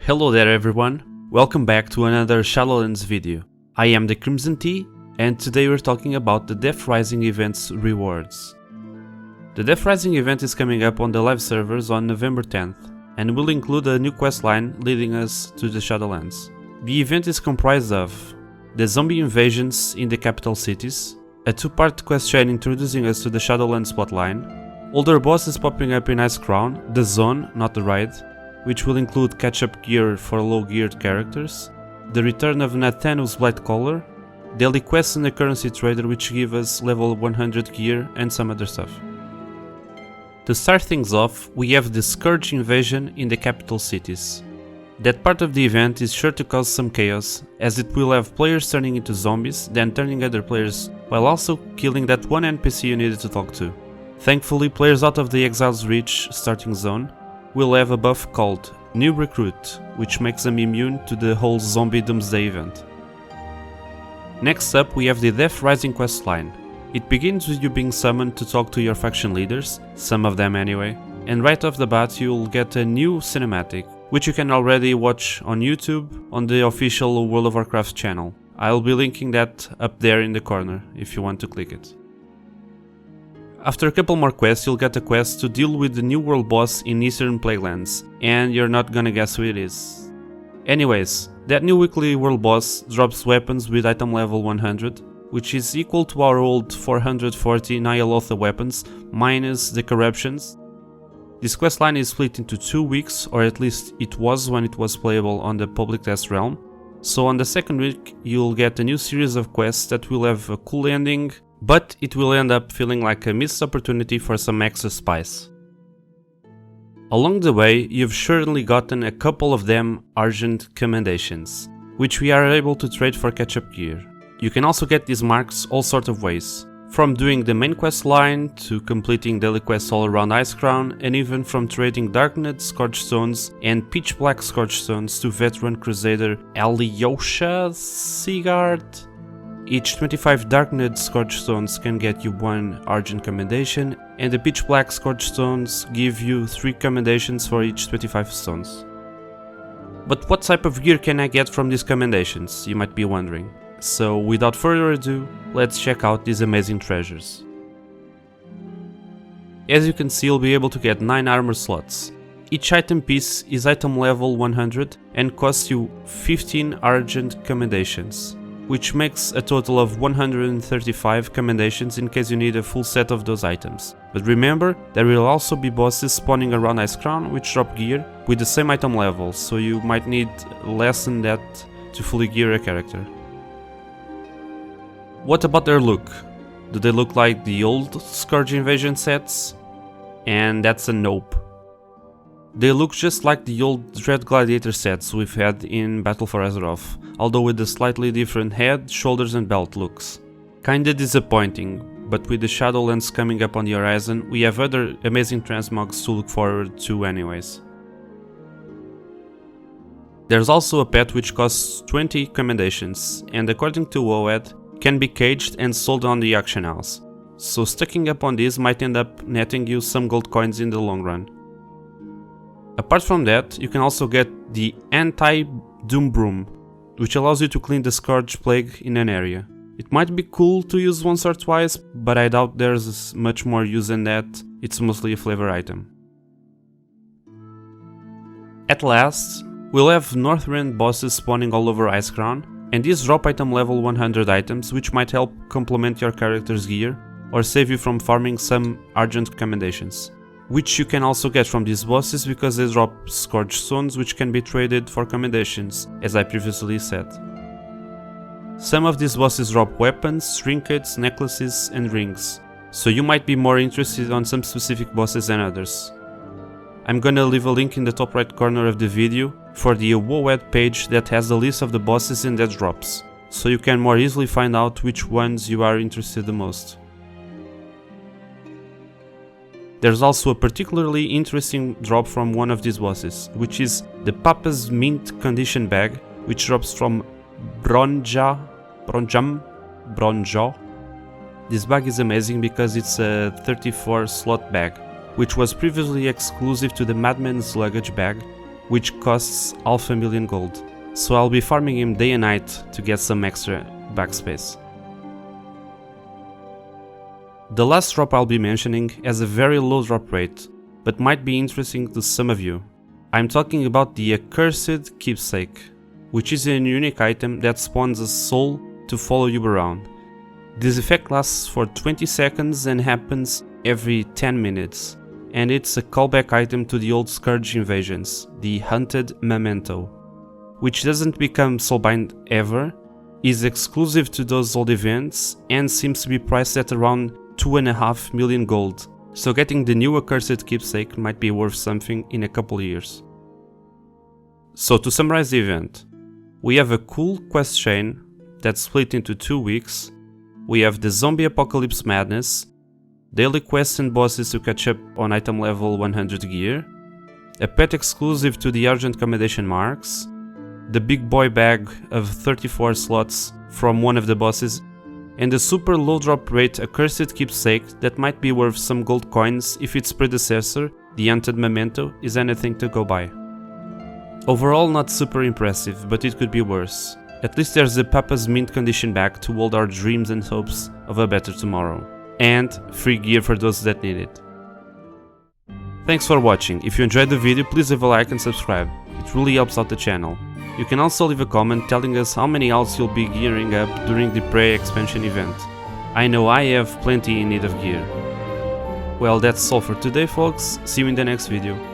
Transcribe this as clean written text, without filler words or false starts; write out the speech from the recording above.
Hello there everyone, welcome back to another Shadowlands video. I am the Crimson Tea, and today we're talking about the Death Rising event's rewards. The Death Rising event is coming up on the live servers on November 10th, and will include a new questline leading us to the Shadowlands. The event is comprised of the zombie invasions in the capital cities, a two-part quest chain introducing us to the Shadowlands plotline, older bosses popping up in Icecrown, the zone, not the raid, which will include catch-up gear for low-geared characters, the return of Nathanos Blightcaller, daily quests and the currency trader which give us level 100 gear and some other stuff. To start things off, we have the Scourge Invasion in the capital cities. That part of the event is sure to cause some chaos, as it will have players turning into zombies, then turning other players, while also killing that one NPC you needed to talk to. Thankfully, players out of the Exile's Reach starting zone will have a buff called New Recruit, which makes them immune to the whole zombie doomsday event. Next up we have the Death Rising questline. It begins with you being summoned to talk to your faction leaders, some of them anyway, and right off the bat you'll get a new cinematic, which you can already watch on YouTube on the official World of Warcraft channel. I'll be linking that up there in the corner if you want to click it. After a couple more quests, you'll get a quest to deal with the new world boss in Eastern Plaguelands, and you're not gonna guess who it is. Anyways, that new weekly world boss drops weapons with item level 100, which is equal to our old 440 Nyalotha weapons, minus the corruptions. This questline is split into 2 weeks, or at least it was when it was playable on the public test realm. So on the second week, you'll get a new series of quests that will have a cool ending, but it will end up feeling like a missed opportunity for some extra spice. Along the way, you've surely gotten a couple of them Argent Commendations, which we are able to trade for catch-up gear. You can also get these marks all sorts of ways, from doing the main quest line, to completing daily quests all around Icecrown, and even from trading Darkened Scourgestones and Pitch Black Scourgestones to veteran crusader Alyosha Sigard. Each 25 Darkened Scourgestones can get you 1 Argent Commendation, and the Pitch Black Scourgestones give you 3 commendations for each 25 stones. But what type of gear can I get from these commendations, you might be wondering. So without further ado, let's check out these amazing treasures. As you can see, you'll be able to get 9 armor slots. Each item piece is item level 100 and costs you 15 Argent Commendations, which makes a total of 135 commendations in case you need a full set of those items. But remember, there will also be bosses spawning around Icecrown which drop gear with the same item level, so you might need less than that to fully gear a character. What about their look? Do they look like the old Scourge Invasion sets? And that's a nope. They look just like the old Dread Gladiator sets we've had in Battle for Azeroth, although with a slightly different head, shoulders and belt looks. Kinda disappointing, but with the Shadowlands coming up on the horizon, we have other amazing transmogs to look forward to anyways. There's also a pet which costs 20 commendations, and according to wowhead, can be caged and sold on the auction house, so stacking up on these might end up netting you some gold coins in the long run. Apart from that, you can also get the Anti-Doom Broom, which allows you to clean the Scourge Plague in an area. It might be cool to use once or twice, but I doubt there's much more use than that, it's mostly a flavor item. At last, we'll have Northrend Bosses spawning all over Icecrown, and these drop item level 100 items which might help complement your character's gear, or save you from farming some Argent Commendations, which you can also get from these bosses because they drop Scourgestones which can be traded for commendations, as I previously said. Some of these bosses drop weapons, trinkets, necklaces and rings, so you might be more interested on some specific bosses than others. I'm gonna leave a link in the top right corner of the video for the wowhead page that has a list of the bosses and their drops, so you can more easily find out which ones you are interested the most. There's also a particularly interesting drop from one of these bosses, which is the Papa's Mint Condition bag, which drops from Bronja. This bag is amazing because it's a 34 slot bag, which was previously exclusive to the Madman's Luggage bag, which costs $500,000 gold, so I'll be farming him day and night to get some extra backspace. The last drop I'll be mentioning has a very low drop rate, but might be interesting to some of you. I'm talking about the Accursed Keepsake, which is a unique item that spawns a soul to follow you around. This effect lasts for 20 seconds and happens every 10 minutes, and it's a callback item to the old Scourge Invasions, the Hunted Memento, which doesn't become soulbind ever, is exclusive to those old events, and seems to be priced at around 2.5 million gold, so getting the new Accursed Keepsake might be worth something in a couple years. So to summarize the event, we have a cool quest chain that's split into 2 weeks. We have the Zombie Apocalypse Madness, daily quests and bosses to catch up on item level 100 gear, a pet exclusive to the Argent Commendation marks, the big boy bag of 34 slots from one of the bosses, and a super low drop rate Accursed Keepsake that might be worth some gold coins if its predecessor, the Hunted Memento, is anything to go by. Overall not super impressive, but it could be worse. At least there's the Papa's mint condition back to hold our dreams and hopes of a better tomorrow. And free gear for those that need it. Thanks for watching. If you enjoyed the video, please leave a like and subscribe. It really helps out the channel. You can also leave a comment telling us how many alts you'll be gearing up during the pre-expansion event. I know I have plenty in need of gear. Well, that's all for today folks, see you in the next video.